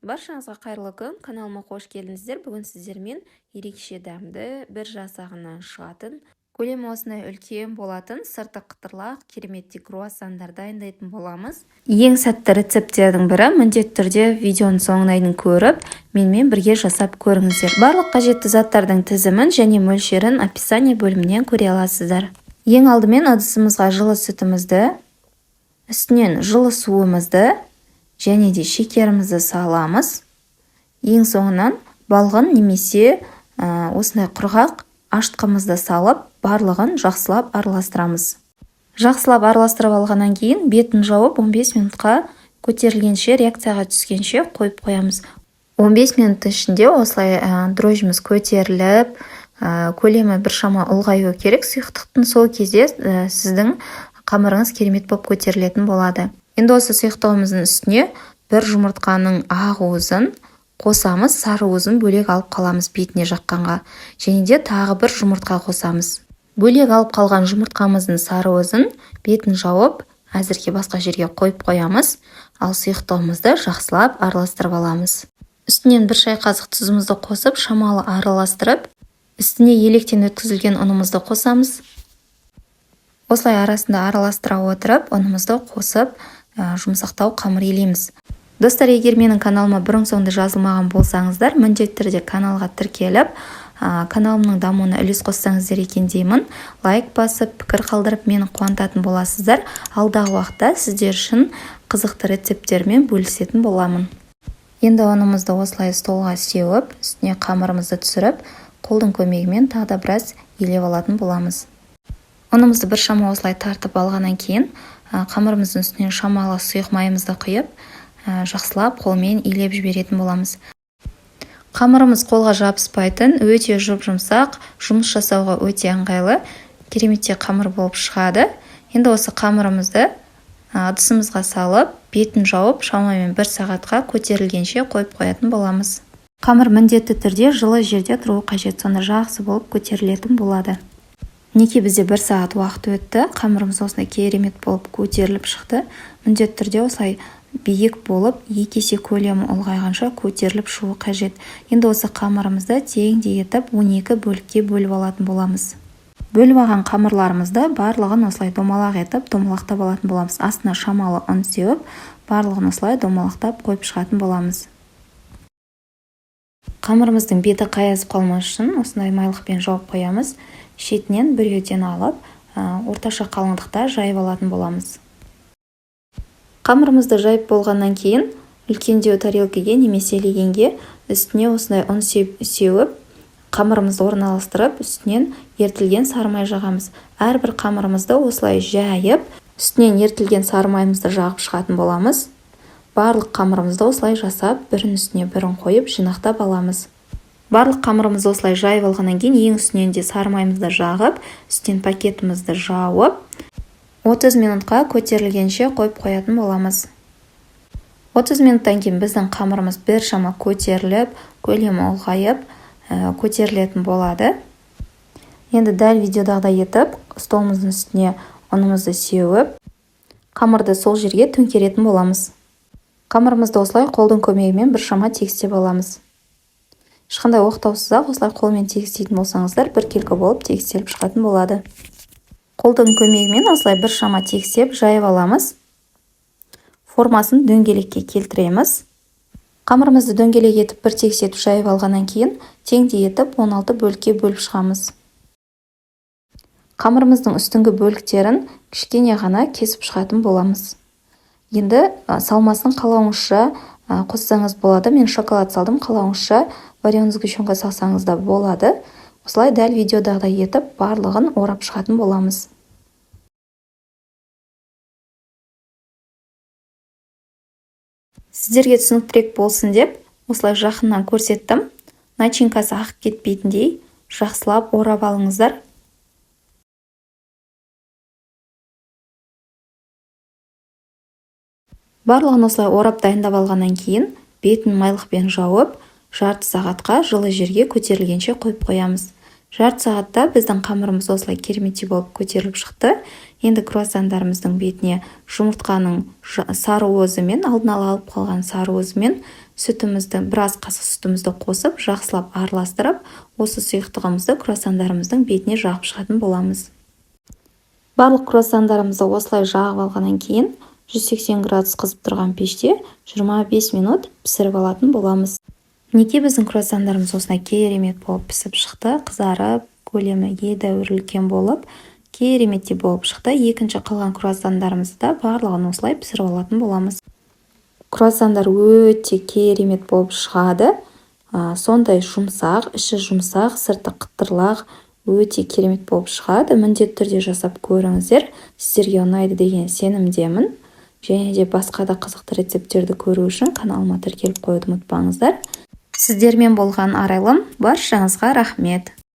Баршаңызға қайырлы күн, каналыма қош келдіңіздер. Бүгін сіздермен ерекше дәмді, бір жасағынан шығатын, көлемі осындай үлкен болатын, сырты қытырлақ, кереметті круассандар дайындайтын боламыз. Ең сәтті рецепттердің бірі, міндетті түрде видеоның соңына дейін көріп, менімен бірге жасап көріңіздер. Барлық қажетті заттардың тізімін және мөлшерін описание бөлімінен көре аласыздар. Ең алдымен ыдысымызға жылы сүтімізді, үстінен жылы суымызды және де шекерімізді саламыз. Ең соңынан балғын немесе осындай құрғақ ашытқымызды салып, барлығын жақсылап араластырамыз. Жақсылап араластырып алғаннан кейін бетін жауып 15 минутқа көтерілгенше, реакцияға түскенше қойып қоямыз. 15 минут ішінде осылай дрожжіміз көтеріліп, көлемі біршама ұлғаюы керек. Сұйықтықтың сол кезде сіздің қамырыңыз керемет болып көтерілетін болады. Енді осы сұйықтығымыздың үстіне бір жұмыртқаның ақ уызын қосамыз, сары уызын бөлек алып қаламыз бетіне жаққанға. Және де тағы бір жұмыртқа қосамыз. Бөлек алып қалған жұмыртқамыздың сары уызын бетін жауып, әзірге басқа жерге қойып қоямыз, ал сұйықтығымызды жақсылап араластырып аламыз. Үстінен бір шай қасық тұзымызды қосып, шамалы араластырып, үстіне електен өткізілген ұнымызды қосамыз. Осылай арасында араластыра отырып, ұнымызды қосып, жұмсақтау қамыр елейміз. Достар, егер менің каналыма бұрын соңды жазылмаған болсаңыздар, міндетті түрде каналға тіркеліп, каналымның дамуына үлес қоссаңыздар екен деймін. Лайк басып, пікір қалдырып, мені қуантатын боласыздар. Алдағы уақытта сіздер үшін қызықты рецепттермен бөлісетін боламын. Енді ұнымызды осылай столға сеуіп, үстіне қамырымызды түсіріп, қолдың көмегімен тағы да біраз елеп алатын боламыз. Ұнымызды біршама осылай тартып алғаннан кейін, қамырымыздың үстінен шамалы сұйық майымызды құйып, жақсылап қолмен илеп жіберетін боламыз. Қамырымыз қолға жабыспайтын, өте жұп-жұмсақ, жұмыс жасауға өте ыңғайлы, кереметте қамыр болып шығады. Енді осы қамырымызды ыдысымызға салып, бетін жауып, шамамен 1 сағатқа көтерілгенше қойып қоятын боламыз. Қамыр міндетті түрде жылы жерде тұруы қажет, сонда жақсы болып көтерілетін болады. Неке бізде 1 сағат уақыт өтті, қамырымыз осындай керемет болып көтеріліп шықты. Міндетті түрде осылай биік болып, 2 есе көлемі ұлғайғанша көтеріліп шығуы қажет. Енді осы қамырымызды теңдей етіп 12 бөлікке бөліп алатын боламыз. Бөліп алған қамырларымызды барлығын осылай домалақ етіп, домалақтап алатын боламыз. Астына шамалы ұн сеуіп, барлығын осылай домалақтап қойып шығатын боламыз. Қамырымыздың беті қайысып қалмас үшін осындай майлықпен жауып қоямыз. Шетінен біреуден алып, орташа қалыңдықта жайып алатын боламыз. Қамырымызды жайып болғаннан кейін, үлкендеу тарелкеге немесе легенге үстіне осындай ұн сеуіп, қамырымызды орналастырып, үстінен ертілген сары май жағамыз. Әрбір қамырымызды осылай жайып, үстінен ертілген сары майымызды жағып шығатын боламыз. Барлық қамырымызды осылай жасап, бірін үстіне бірін қойып, жинақтап аламыз. Барлық қамырымызды осылай жайып алғаннан кейін, ең үстінен де сары майымызды жағып, үстінен пакетімізді жауып, 30 минутқа көтерілгенше қойып қоятын боламыз. 30 минуттан кейін біздің қамырымыз біршама көтеріліп, көлемі ұлғайып, көтерілетін болады. Енді дәл видеодағыдай етіп, столымыздың үстіне ұнымызды сеуіп, қамырды сол жерге төңкеретін боламыз. Қамырымызды осылай қолдың көмегімен біршама тегістеп аламыз. Ешқандай оқтаусыз-ақ осылай қолмен тегістейтін болсаңыздар, біркелкі болып тегістеліп шығатын болады. Қолдың көмегімен осылай біршама тегістеп жайып аламыз. Формасын дөңгелекке келтіреміз. Қамырымызды дөңгелек етіп бір тегістетіп жайып алғаннан кейін, теңдей етіп 16 бөлікке бөліп шығамыз. Қамырымыздың үстіңгі бөліктерін кішкене ғана кесіп шығатын боламыз. Енді салмасын қалауыңызша қоссаңыз болады. Мен шоколад салдым, қалауыңызша вареный сгущенка салсаңыз да болады. Осылай дәл видеодағыдай етіп, барлығын орап шығатын боламыз. Сіздерге түсініктірек болсын деп, осылай жақыннан көрсеттім. Начинкасы ағып кетпейтіндей жақсылап орап алыңыздар. Барлығын осылай орап дайындап алғаннан кейін, бетін майлықпен жауып, жарты сағатқа жылы жерге көтерілгенше қойып қоямыз. Жарты сағатта біздің қамырымыз осылай кереметтей болып көтеріліп шықты. Енді круассандарымыздың бетіне жұмыртқаның сары уызымен, алдын ала алып қалған сары уызымен сүтімізді, біраз қасық сүтімізді қосып, жақсылап араластырып, осы сұйықтығымызды круассандарымыздың бетіне жағып шығатын боламыз. Барлық круассандарымызды осылай жағып алғаннан кейін 180 градус қызып тұрған пеште 25 минут пісіріп алатын боламыз. Мінекей біздің круассандарымыз осылай керемет болып пісіп шықты, қызарып, көлемі едәуір үлкен болып, кереметтей болып шықты. Екінші қалған круассандарымызды да барлығын осылай пісіріп алатын боламыз. Круассандар өте керемет болып шығады. Сондай жұмсақ, іші жұмсақ, сырты қытырлақ, өте керемет болып шығады. Міндетті түрде жасап көріңіздер. Сіздерге ұнайды деген сенімдемін. Және де басқа да қызықты рецепттерді көру үшін каналыма тіркеліп қоюды ұмытпаңыздар. Сіздермен болған арайлым, баршаңызға рахмет.